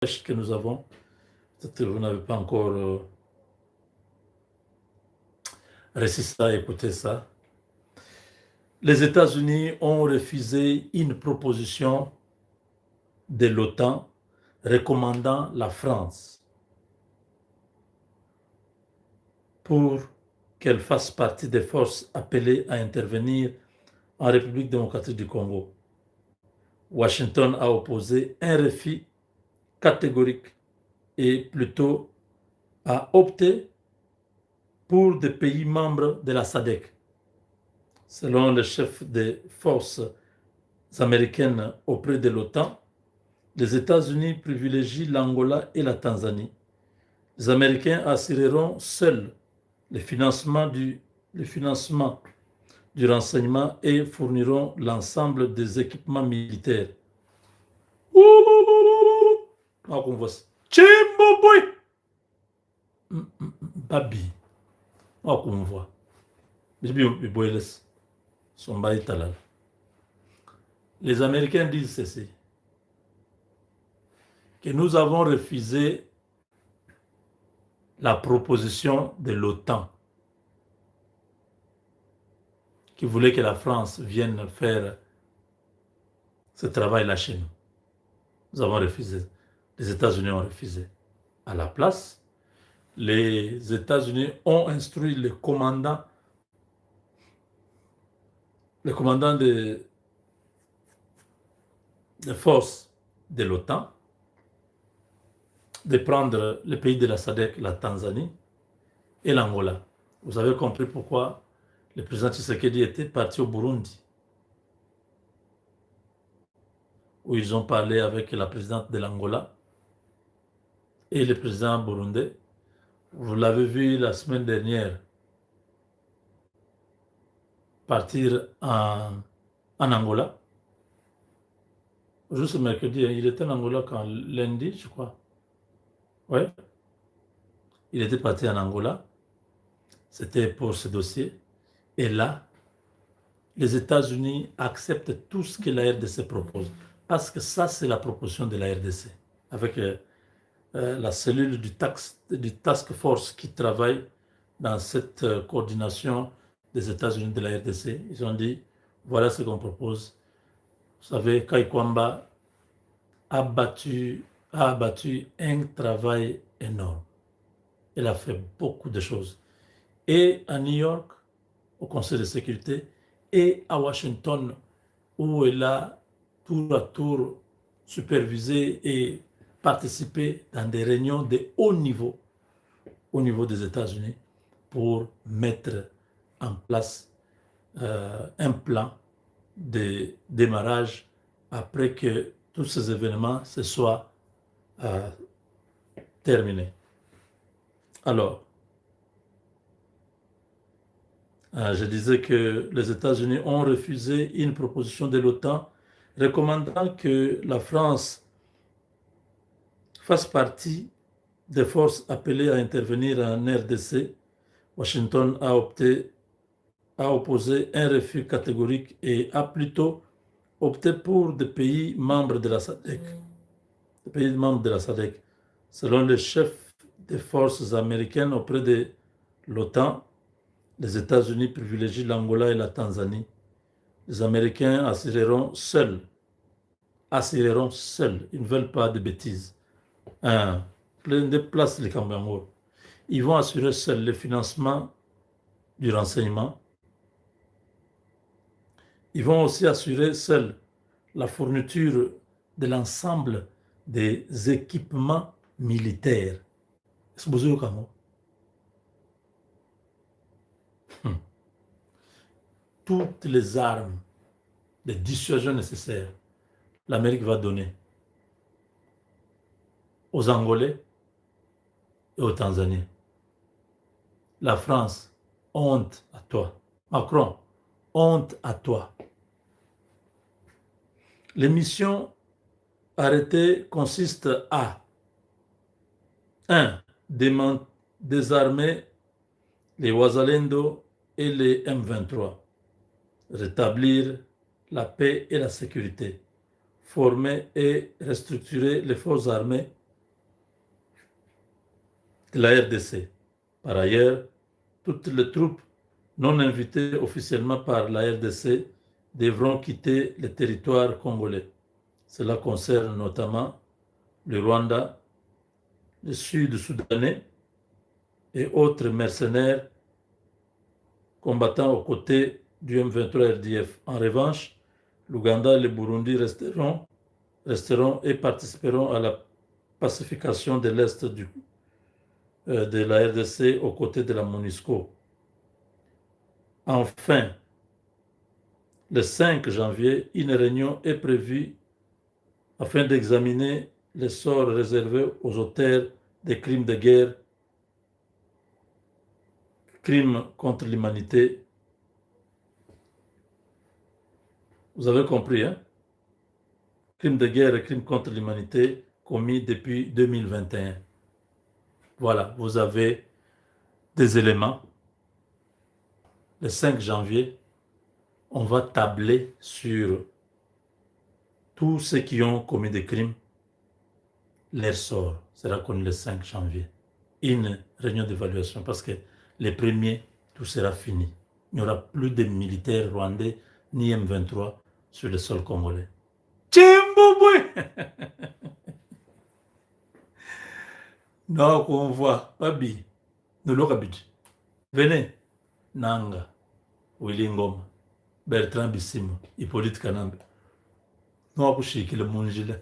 que nous avons, peut-être que vous n'avez pas encore résisté à écouter ça. Les États-Unis ont refusé une proposition de l'OTAN recommandant la France pour qu'elle fasse partie des forces appelées à intervenir en République démocratique du Congo. Washington a opposé un refus catégorique et plutôt a opté pour des pays membres de la SADC. Selon le chef des forces américaines auprès de l'OTAN, les États-Unis privilégient l'Angola et la Tanzanie. Les Américains assureront seuls le financement du renseignement et fourniront l'ensemble des équipements militaires. Babi. Les Américains disent ceci, que nous avons refusé la proposition de l'OTAN qui voulait que la France vienne faire ce travail-là chez nous. Nous avons refusé. Les États-Unis ont refusé. À la place, les États-Unis ont instruit le commandant des forces de l'OTAN de prendre le pays de la SADC, la Tanzanie et l'Angola. Vous avez compris pourquoi le président Tshisekedi était parti au Burundi, où ils ont parlé avec la présidente de l'Angola et le président burundais. Vous l'avez vu la semaine dernière partir en Angola. Juste mercredi, il était en Angola quand lundi, je crois. Oui, il était parti en Angola. C'était pour ce dossier. Et là, les États-Unis acceptent tout ce que la RDC propose. Parce que ça, c'est la proposition de la RDC. Avec la cellule du task force qui travaille dans cette coordination des États-Unis de la RDC. Ils ont dit, voilà ce qu'on propose. Vous savez, Kai Kwamba a abattu un travail énorme. Elle a fait beaucoup de choses. Et à New York, au Conseil de sécurité, et à Washington, où elle a tour à tour supervisé et participé dans des réunions de haut niveau au niveau des États-Unis pour mettre en place un plan de démarrage après que tous ces événements se soient terminés. Alors, je disais que les États-Unis ont refusé une proposition de l'OTAN recommandant que la France fasse partie des forces appelées à intervenir en RDC. Washington a opposé un refus catégorique et a plutôt opté pour des pays membres de la SADC. Des pays membres de la SADC. Selon le chef des forces américaines auprès de l'OTAN, les États-Unis privilégient l'Angola et la Tanzanie. Les Américains assureront seuls. Ils ne veulent pas de bêtises. Plein de places les Cambangos. Ils vont assurer seuls le financement du renseignement. Ils vont aussi assurer seuls la fourniture de l'ensemble des équipements militaires. Toutes les armes de dissuasion nécessaires, l'Amérique va donner aux Angolais et aux Tanzaniens. La France, honte à toi. Macron, honte à toi. Les missions arrêtées consistent à 1. Désarmer les Wazalendo et les M23. Rétablir la paix et la sécurité. Former et restructurer les forces armées de la RDC. Par ailleurs, toutes les troupes non invitées officiellement par la RDC devront quitter le territoire congolais. Cela concerne notamment le Rwanda, le Sud-Soudanais et autres mercenaires combattant aux côtés du M23 RDF. En revanche, l'Ouganda et le Burundi resteront et participeront à la pacification de l'Est de la RDC aux côtés de la MONUSCO. Enfin, le 5 janvier, une réunion est prévue afin d'examiner les sorts réservés aux auteurs des crimes de guerre, crimes contre l'humanité. Vous avez compris, hein? Crimes de guerre et crimes contre l'humanité commis depuis 2021. Voilà, vous avez des éléments. Le 5 janvier, on va tabler sur tous ceux qui ont commis des crimes. Leur sort sera connu le 5 janvier. Une réunion d'évaluation parce que les premiers, tout sera fini. Il n'y aura plus de militaires rwandais ni M23 sur le sol congolais. Tchimbouboui! Non, qu'on voit, Babi, nous l'aurons. Venez, Nanga, Willy Ngoma, Bertrand Bissimo, Hippolyte Kanambe. Nous avons le Munjile.